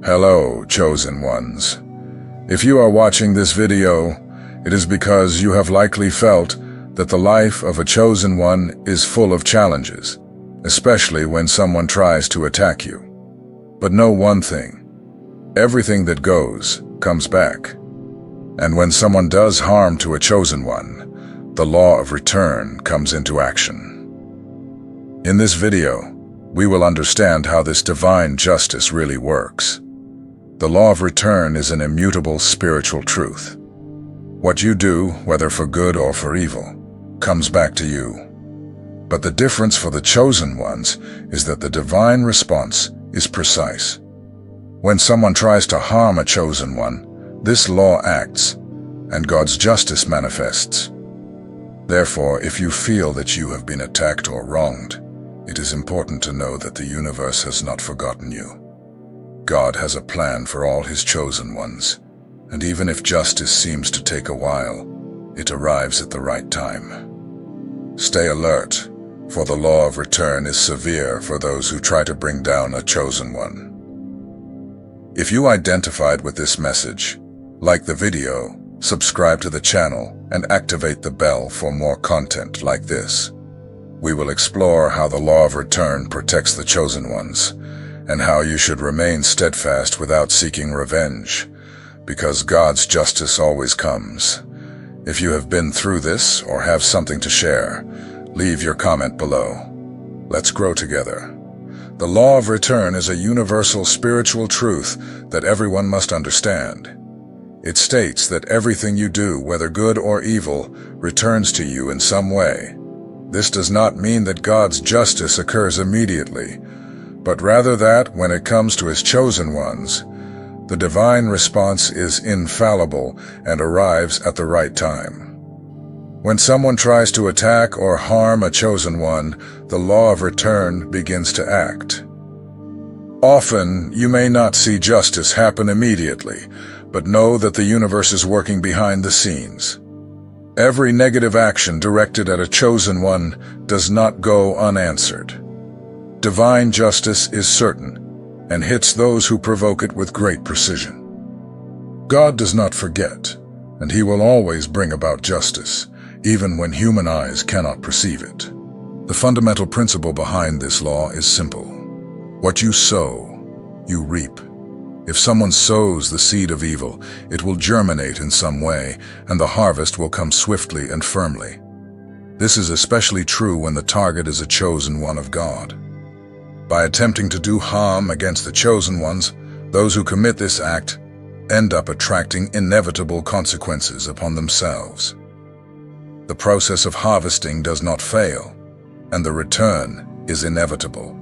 Hello, chosen ones. If you are watching this video, it is because you have likely felt that the life of a chosen one is full of challenges, especially when someone tries to attack you. But know one thing: everything that goes comes back. And when someone does harm to a chosen one, the law of return comes into action. In this video, we will understand how this divine justice really works. The law of return is an immutable spiritual truth. What you do, whether for good or for evil, comes back to you. But the difference for the chosen ones is that the divine response is precise. When someone tries to harm a chosen one, this law acts, and God's justice manifests. Therefore, if you feel that you have been attacked or wronged, it is important to know that the universe has not forgotten you. God has a plan for all his chosen ones, and even if justice seems to take a while, it arrives at the right time. Stay alert, for the law of return is severe for those who try to bring down a chosen one. If you identified with this message, like the video, subscribe to the channel, and activate the bell for more content like this. We will explore how the law of return protects the chosen ones, and how you should remain steadfast without seeking revenge, because God's justice always comes. If you have been through this or have something to share, leave your comment below. Let's grow together. The law of return is a universal spiritual truth that everyone must understand. It states that everything you do, whether good or evil, returns to you in some way. This does not mean that God's justice occurs immediately, but rather that, when it comes to his chosen ones, the divine response is infallible and arrives at the right time. When someone tries to attack or harm a chosen one, the law of return begins to act. Often, you may not see justice happen immediately, but know that the universe is working behind the scenes. Every negative action directed at a chosen one does not go unanswered. Divine justice is certain, and hits those who provoke it with great precision. God does not forget, and he will always bring about justice, even when human eyes cannot perceive it. The fundamental principle behind this law is simple. What you sow, you reap. If someone sows the seed of evil, it will germinate in some way, and the harvest will come swiftly and firmly. This is especially true when the target is a chosen one of God. By attempting to do harm against the chosen ones, those who commit this act end up attracting inevitable consequences upon themselves. The process of harvesting does not fail, and the return is inevitable.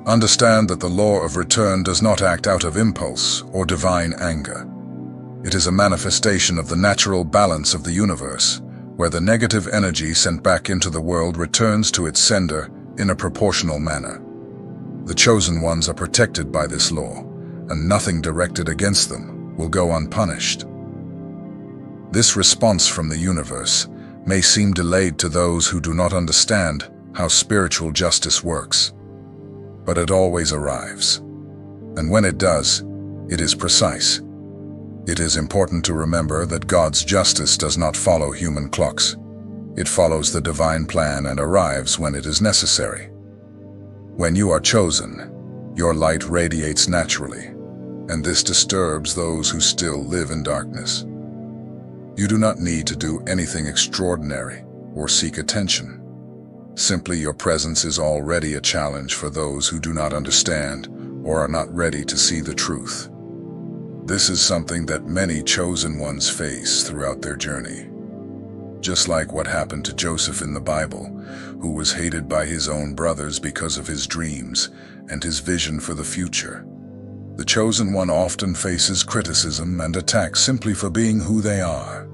Understand that the law of return does not act out of impulse or divine anger. It is a manifestation of the natural balance of the universe, where the negative energy sent back into the world returns to its sender in a proportional manner. The chosen ones are protected by this law, and nothing directed against them will go unpunished. This response from the universe may seem delayed to those who do not understand how spiritual justice works, but it always arrives. And when it does, it is precise. It is important to remember that God's justice does not follow human clocks. It follows the divine plan and arrives when it is necessary. When you are chosen, your light radiates naturally, and this disturbs those who still live in darkness. You do not need to do anything extraordinary or seek attention. Simply, your presence is already a challenge for those who do not understand or are not ready to see the truth. This is something that many chosen ones face throughout their journey. Just like what happened to Joseph in the Bible, who was hated by his own brothers because of his dreams and his vision for the future. The chosen one often faces criticism and attack simply for being who they are.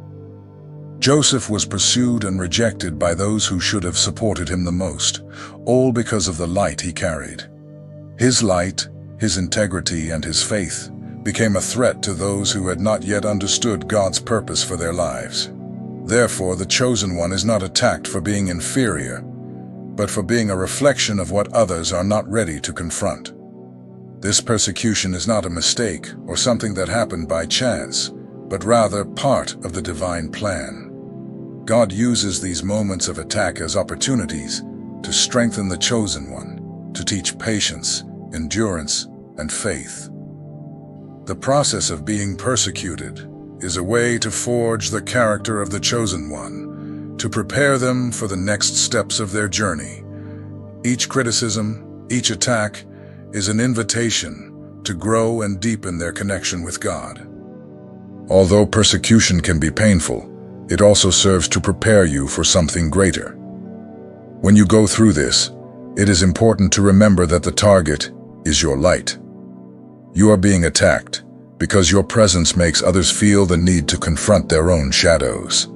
Joseph was pursued and rejected by those who should have supported him the most, all because of the light he carried. His light, his integrity, and his faith became a threat to those who had not yet understood God's purpose for their lives. Therefore, the chosen one is not attacked for being inferior, but for being a reflection of what others are not ready to confront. This persecution is not a mistake or something that happened by chance, but rather part of the divine plan. God uses these moments of attack as opportunities to strengthen the chosen one, to teach patience, endurance, and faith. The process of being persecuted is a way to forge the character of the chosen one, to prepare them for the next steps of their journey. Each criticism, each attack, is an invitation to grow and deepen their connection with God. Although persecution can be painful, it also serves to prepare you for something greater. When you go through this, it is important to remember that the target is your light. You are being attacked because your presence makes others feel the need to confront their own shadows.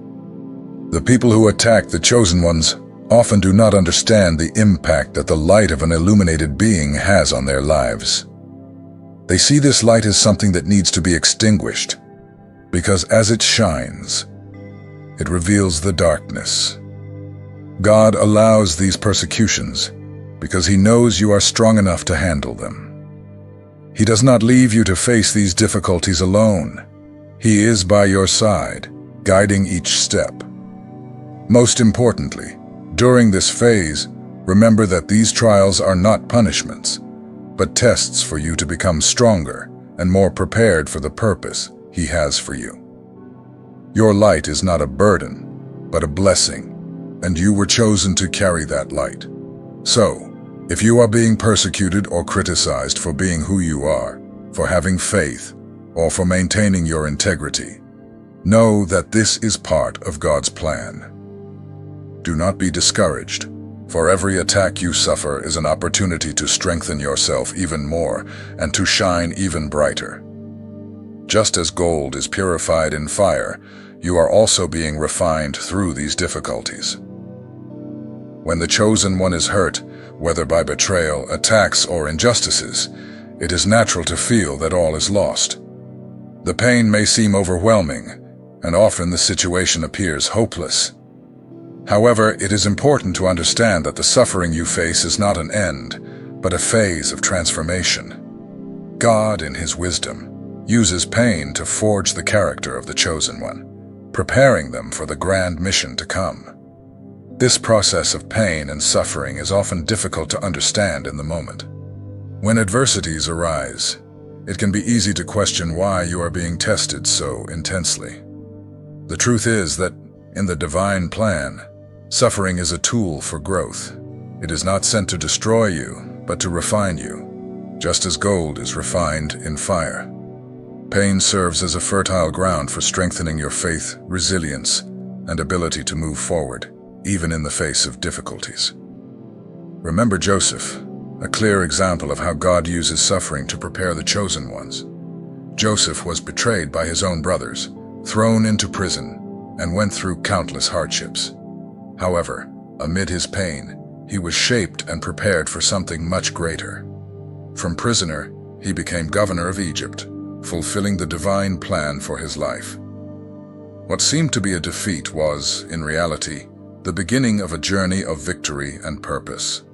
The people who attack the chosen ones often do not understand the impact that the light of an illuminated being has on their lives. They see this light as something that needs to be extinguished, because as it shines, it reveals the darkness. God allows these persecutions because He knows you are strong enough to handle them. He does not leave you to face these difficulties alone. He is by your side, guiding each step. Most importantly, during this phase, remember that these trials are not punishments, but tests for you to become stronger and more prepared for the purpose He has for you. Your light is not a burden, but a blessing, and you were chosen to carry that light. So, if you are being persecuted or criticized for being who you are, for having faith, or for maintaining your integrity, know that this is part of God's plan. Do not be discouraged, for every attack you suffer is an opportunity to strengthen yourself even more and to shine even brighter. Just as gold is purified in fire, you are also being refined through these difficulties. When the chosen one is hurt, whether by betrayal, attacks, or injustices, it is natural to feel that all is lost. The pain may seem overwhelming, and often the situation appears hopeless. However, it is important to understand that the suffering you face is not an end, but a phase of transformation. God, in His wisdom, uses pain to forge the character of the chosen one, preparing them for the grand mission to come. This process of pain and suffering is often difficult to understand in the moment. When adversities arise, it can be easy to question why you are being tested so intensely. The truth is that, in the divine plan, suffering is a tool for growth. It is not sent to destroy you, but to refine you, just as gold is refined in fire. Pain serves as a fertile ground for strengthening your faith, resilience, and ability to move forward, even in the face of difficulties. Remember Joseph, a clear example of how God uses suffering to prepare the chosen ones. Joseph was betrayed by his own brothers, thrown into prison, and went through countless hardships. However, amid his pain, he was shaped and prepared for something much greater. From prisoner, he became governor of Egypt, fulfilling the divine plan for his life. What seemed to be a defeat was, in reality, the beginning of a journey of victory and purpose.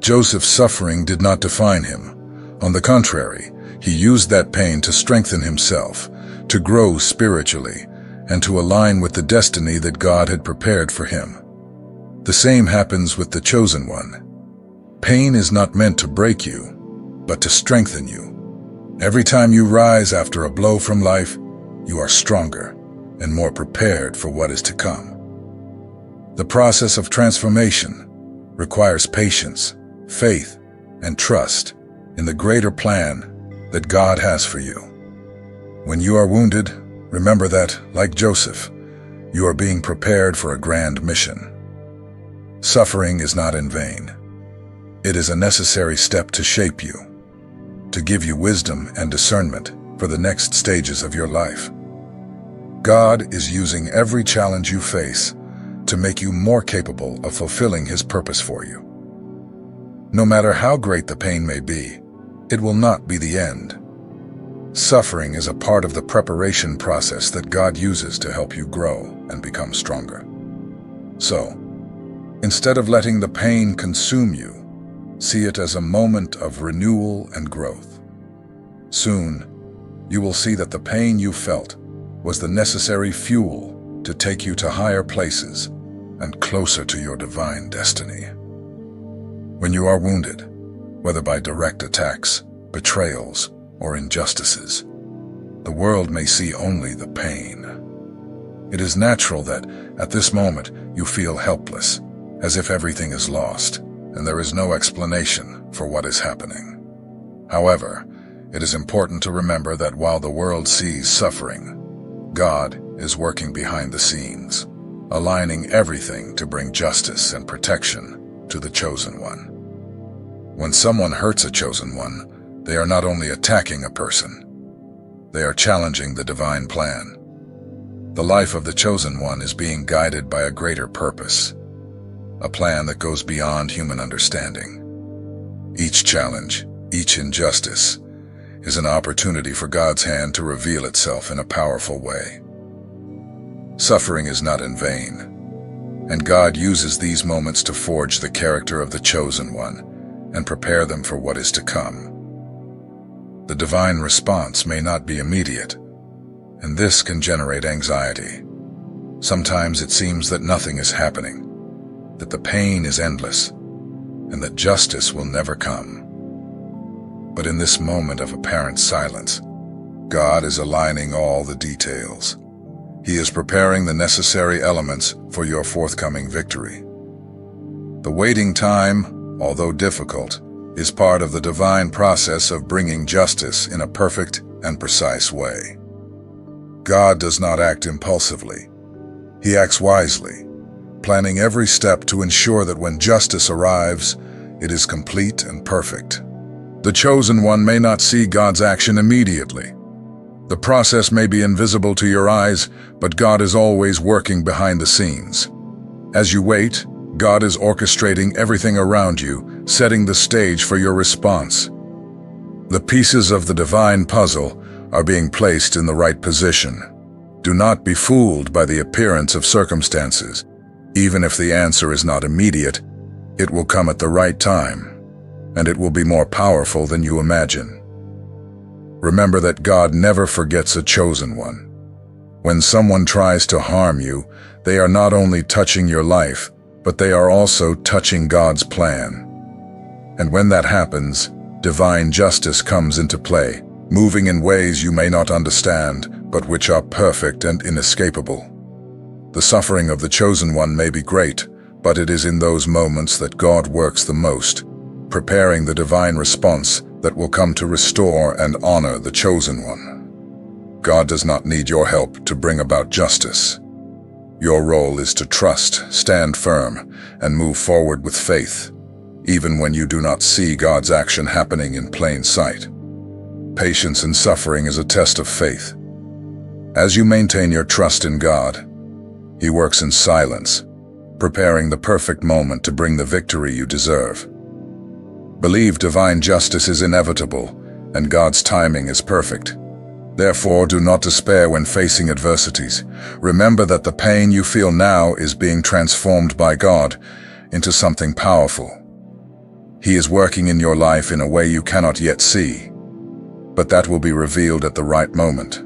Joseph's suffering did not define him. On the contrary, he used that pain to strengthen himself, to grow spiritually, and to align with the destiny that God had prepared for him. The same happens with the chosen one. Pain is not meant to break you, but to strengthen you. Every time you rise after a blow from life, you are stronger and more prepared for what is to come. The process of transformation requires patience, faith, and trust in the greater plan that God has for you. When you are wounded, remember that, like Joseph, you are being prepared for a grand mission. Suffering is not in vain. It is a necessary step to shape you, to give you wisdom and discernment for the next stages of your life. God is using every challenge you face to make you more capable of fulfilling His purpose for you. No matter how great the pain may be, it will not be the end. Suffering is a part of the preparation process that God uses to help you grow and become stronger. So, instead of letting the pain consume you, See it as a moment of renewal and growth. Soon, you will see that the pain you felt was the necessary fuel to take you to higher places and closer to your divine destiny. When you are wounded, whether by direct attacks, betrayals, or injustices, the world may see only the pain. It is natural that, at this moment, you feel helpless, as if everything is lost, and there is no explanation for what is happening. However, it is important to remember that while the world sees suffering, God is working behind the scenes, aligning everything to bring justice and protection to the Chosen One. When someone hurts a Chosen One, they are not only attacking a person, they are challenging the divine plan. The life of the Chosen One is being guided by a greater purpose, a plan that goes beyond human understanding. Each challenge, each injustice, is an opportunity for God's hand to reveal itself in a powerful way. Suffering is not in vain, and God uses these moments to forge the character of the Chosen One and prepare them for what is to come. The divine response may not be immediate, and this can generate anxiety. Sometimes it seems that nothing is happening, that the pain is endless, and that justice will never come. But in this moment of apparent silence, God is aligning all the details. He is preparing the necessary elements for your forthcoming victory. The waiting time, although difficult, is part of the divine process of bringing justice in a perfect and precise way. God does not act impulsively. He acts wisely, planning every step to ensure that when justice arrives, it is complete and perfect. The Chosen One may not see God's action immediately. The process may be invisible to your eyes, but God is always working behind the scenes. As you wait, God is orchestrating everything around you, setting the stage for your response. The pieces of the divine puzzle are being placed in the right position. Do not be fooled by the appearance of circumstances. Even if the answer is not immediate, it will come at the right time, and it will be more powerful than you imagine. Remember that God never forgets a Chosen One. When someone tries to harm you, they are not only touching your life, but they are also touching God's plan. And when that happens, divine justice comes into play, moving in ways you may not understand, but which are perfect and inescapable. The suffering of the Chosen One may be great, but it is in those moments that God works the most, preparing the divine response that will come to restore and honor the Chosen One. God does not need your help to bring about justice. Your role is to trust, stand firm, and move forward with faith, even when you do not see God's action happening in plain sight. Patience in suffering is a test of faith. As you maintain your trust in God, He works in silence, preparing the perfect moment to bring the victory you deserve. Believe divine justice is inevitable, and God's timing is perfect. Therefore, do not despair when facing adversities. Remember that the pain you feel now is being transformed by God into something powerful. He is working in your life in a way you cannot yet see, but that will be revealed at the right moment.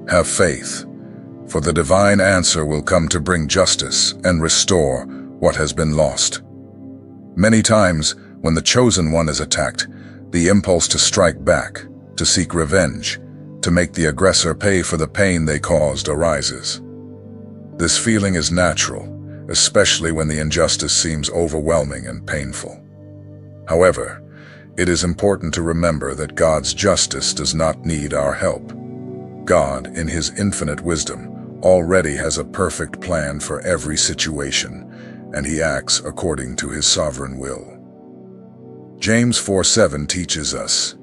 Have faith, for the divine answer will come to bring justice and restore what has been lost. Many times, when the Chosen One is attacked, the impulse to strike back, to seek revenge, to make the aggressor pay for the pain they caused arises. This feeling is natural, especially when the injustice seems overwhelming and painful. However, it is important to remember that God's justice does not need our help. God, in His infinite wisdom, already has a perfect plan for every situation, and He acts according to His sovereign will. James 4:7 teaches us,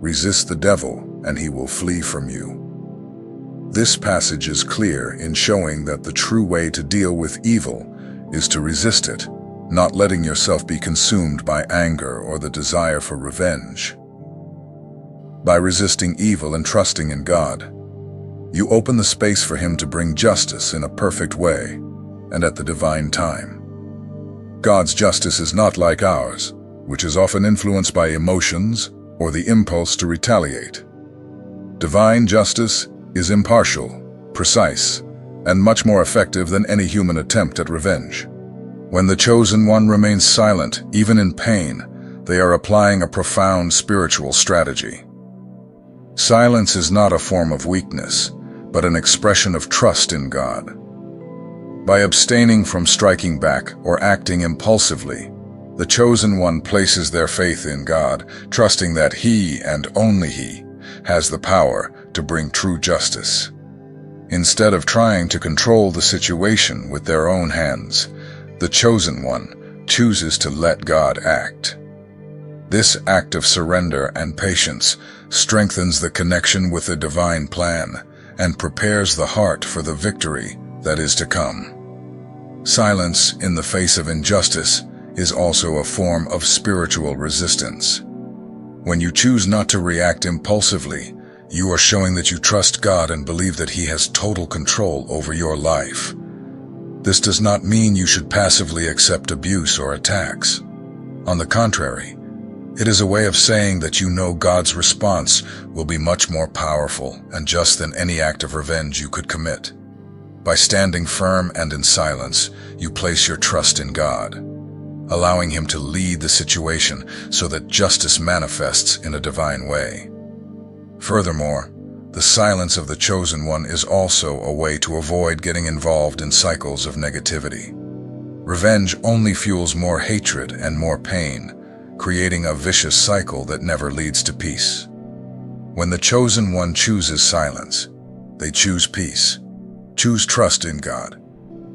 "Resist the devil, and he will flee from you." This passage is clear in showing that the true way to deal with evil is to resist it, not letting yourself be consumed by anger or the desire for revenge. By resisting evil and trusting in God, you open the space for Him to bring justice in a perfect way and at the divine time. God's justice is not like ours. which is often influenced by emotions or the impulse to retaliate. Divine justice is impartial, precise, and much more effective than any human attempt at revenge. When the chosen one remains silent, even in pain, they are applying a profound spiritual strategy. Silence is not a form of weakness, but an expression of trust in God. By abstaining from striking back or acting impulsively, the chosen one places their faith in God, trusting that He and only He has the power to bring true justice. Instead of trying to control the situation with their own hands, the chosen one chooses to let God act. This act of surrender and patience strengthens the connection with the divine plan and prepares the heart for the victory that is to come. Silence in the face of injustice is also a form of spiritual resistance. When you choose not to react impulsively, you are showing that you trust God and believe that He has total control over your life. This does not mean you should passively accept abuse or attacks. On the contrary, it is a way of saying that you know God's response will be much more powerful and just than any act of revenge you could commit. By standing firm and in silence, you place your trust in God, allowing Him to lead the situation so that justice manifests in a divine way. Furthermore, the silence of the chosen one is also a way to avoid getting involved in cycles of negativity. Revenge only fuels more hatred and more pain, creating a vicious cycle that never leads to peace. When the chosen one chooses silence, they choose peace, choose trust in God,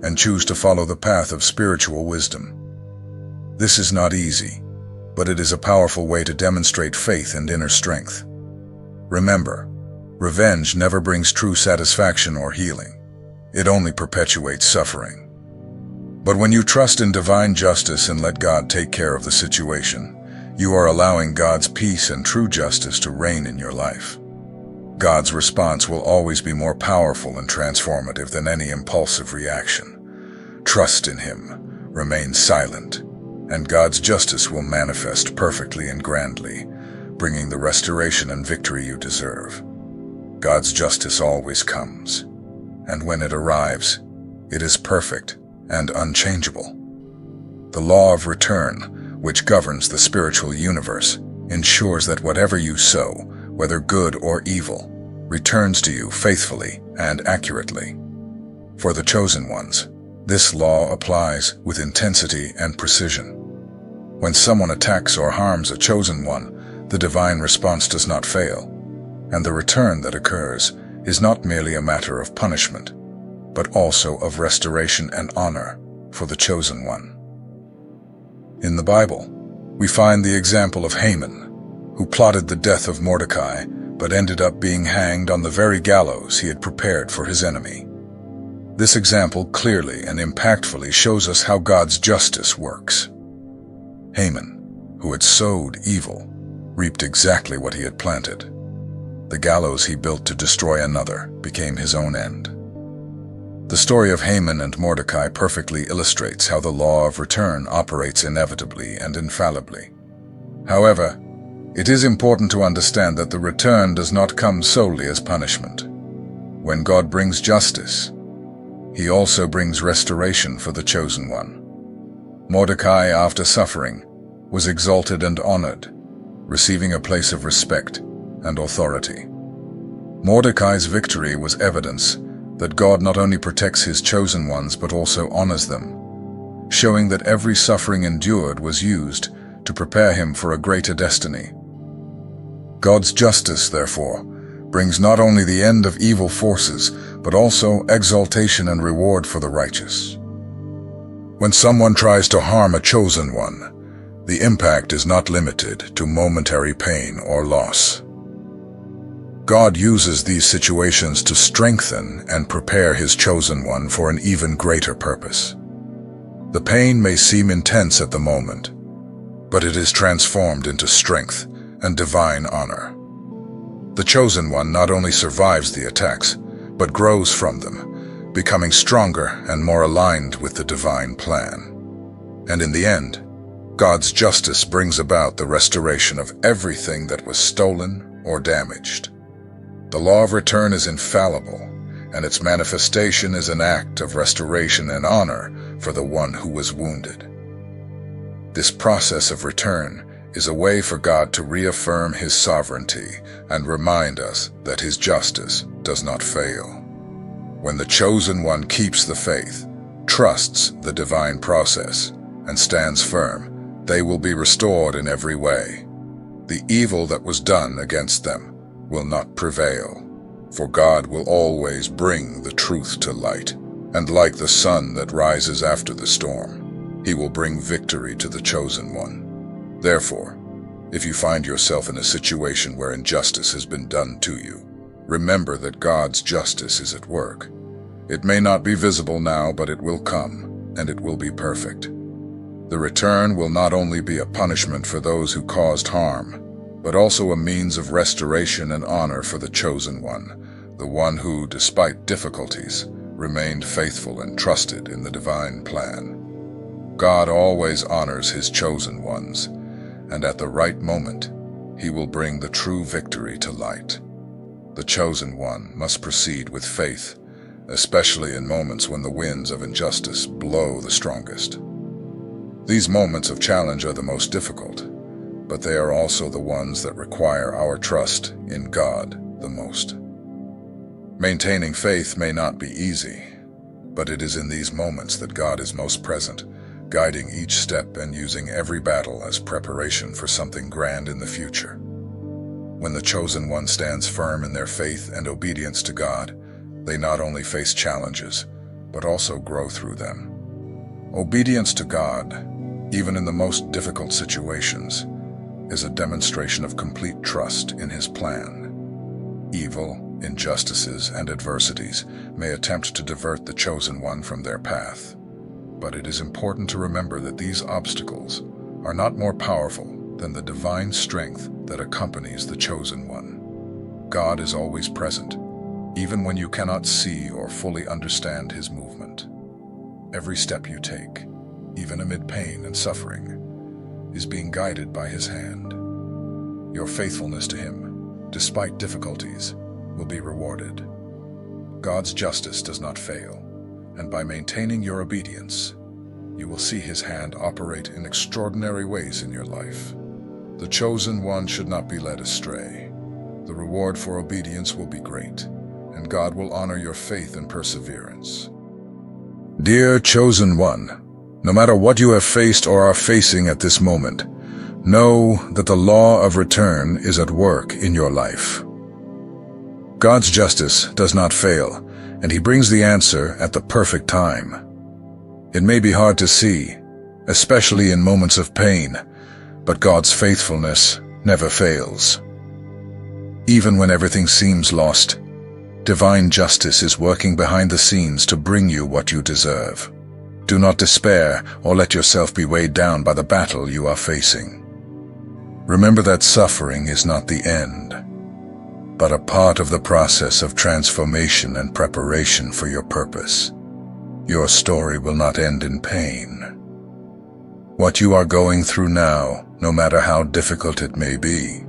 and choose to follow the path of spiritual wisdom. This is not easy, but it is a powerful way to demonstrate faith and inner strength. Remember, revenge never brings true satisfaction or healing. It only perpetuates suffering. But when you trust in divine justice and let God take care of the situation, you are allowing God's peace and true justice to reign in your life. God's response will always be more powerful and transformative than any impulsive reaction. Trust in Him, remain silent, and God's justice will manifest perfectly and grandly, bringing the restoration and victory you deserve. God's justice always comes, and when it arrives, it is perfect and unchangeable. The law of return, which governs the spiritual universe, ensures that whatever you sow, whether good or evil, returns to you faithfully and accurately. For the chosen ones, this law applies with intensity and precision. When someone attacks or harms a chosen one, the divine response does not fail, and the return that occurs is not merely a matter of punishment, but also of restoration and honor for the chosen one. In the Bible, we find the example of Haman, who plotted the death of Mordecai, but ended up being hanged on the very gallows he had prepared for his enemy. This example clearly and impactfully shows us how God's justice works. Haman, who had sowed evil, reaped exactly what he had planted. The gallows he built to destroy another became his own end. The story of Haman and Mordecai perfectly illustrates how the law of return operates inevitably and infallibly. However, it is important to understand that the return does not come solely as punishment. When God brings justice, He also brings restoration for the chosen one. Mordecai, after suffering, was exalted and honored, receiving a place of respect and authority. Mordecai's victory was evidence that God not only protects His chosen ones but also honors them, showing that every suffering endured was used to prepare him for a greater destiny. God's justice, therefore, brings not only the end of evil forces, but also exaltation and reward for the righteous. When someone tries to harm a chosen one, the impact is not limited to momentary pain or loss. God uses these situations to strengthen and prepare His chosen one for an even greater purpose. The pain may seem intense at the moment, but it is transformed into strength and divine honor. The chosen one not only survives the attacks, but grows from them, becoming stronger and more aligned with the divine plan. And in the end, God's justice brings about the restoration of everything that was stolen or damaged. The law of return is infallible, and its manifestation is an act of restoration and honor for the one who was wounded. This process of return is a way for God to reaffirm His sovereignty and remind us that His justice does not fail. When the chosen one keeps the faith, trusts the divine process, and stands firm, they will be restored in every way. The evil that was done against them will not prevail, for God will always bring the truth to light, and like the sun that rises after the storm, He will bring victory to the chosen one. Therefore, if you find yourself in a situation where injustice has been done to you, remember that God's justice is at work. It may not be visible now, but it will come, and it will be perfect. The return will not only be a punishment for those who caused harm, but also a means of restoration and honor for the chosen one, the one who, despite difficulties, remained faithful and trusted in the divine plan. God always honors His chosen ones, and at the right moment, He will bring the true victory to light. The chosen one must proceed with faith, especially in moments when the winds of injustice blow the strongest. These moments of challenge are the most difficult, but they are also the ones that require our trust in God the most. Maintaining faith may not be easy, but it is in these moments that God is most present, guiding each step and using every battle as preparation for something grand in the future. When the chosen one stands firm in their faith and obedience to God, they not only face challenges, but also grow through them. Obedience to God, even in the most difficult situations, is a demonstration of complete trust in His plan. Evil, injustices, and adversities may attempt to divert the chosen one from their path, but it is important to remember that these obstacles are not more powerful than the divine strength that accompanies the chosen one. God is always present, even when you cannot see or fully understand His movement. Every step you take, even amid pain and suffering, is being guided by His hand. Your faithfulness to Him, despite difficulties, will be rewarded. God's justice does not fail, and by maintaining your obedience, you will see His hand operate in extraordinary ways in your life. The chosen one should not be led astray. The reward for obedience will be great, and God will honor your faith and perseverance. Dear chosen one, no matter what you have faced or are facing at this moment, know that the law of return is at work in your life. God's justice does not fail, and He brings the answer at the perfect time. It may be hard to see, especially in moments of pain, but God's faithfulness never fails. Even when everything seems lost, divine justice is working behind the scenes to bring you what you deserve. Do not despair or let yourself be weighed down by the battle you are facing. Remember that suffering is not the end, but a part of the process of transformation and preparation for your purpose. Your story will not end in pain. What you are going through now, no matter how difficult it may be,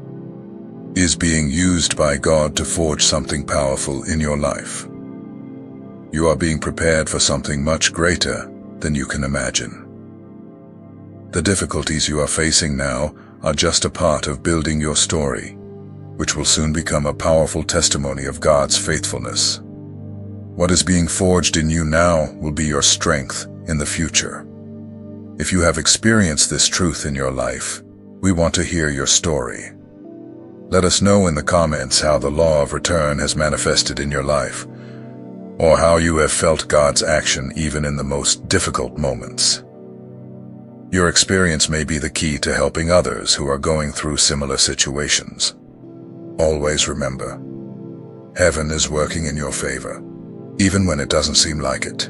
is being used by God to forge something powerful in your life. You are being prepared for something much greater than you can imagine. The difficulties you are facing now are just a part of building your story, which will soon become a powerful testimony of God's faithfulness. What is being forged in you now will be your strength in the future. If you have experienced this truth in your life, we want to hear your story. Let us know in the comments how the law of return has manifested in your life, or how you have felt God's action even in the most difficult moments. Your experience may be the key to helping others who are going through similar situations. Always remember, heaven is working in your favor, even when it doesn't seem like it.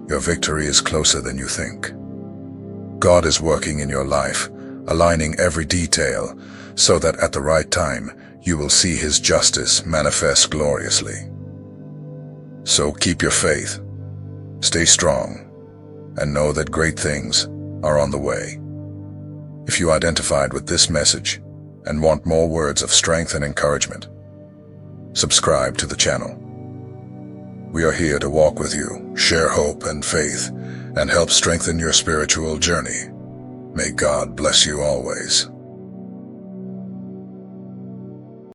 Your victory is closer than you think. God is working in your life, aligning every detail, so that at the right time, you will see His justice manifest gloriously. So keep your faith, stay strong, and know that great things are on the way. If you identified with this message and want more words of strength and encouragement, subscribe to the channel. We are here to walk with you, share hope and faith, and help strengthen your spiritual journey. May God bless you always.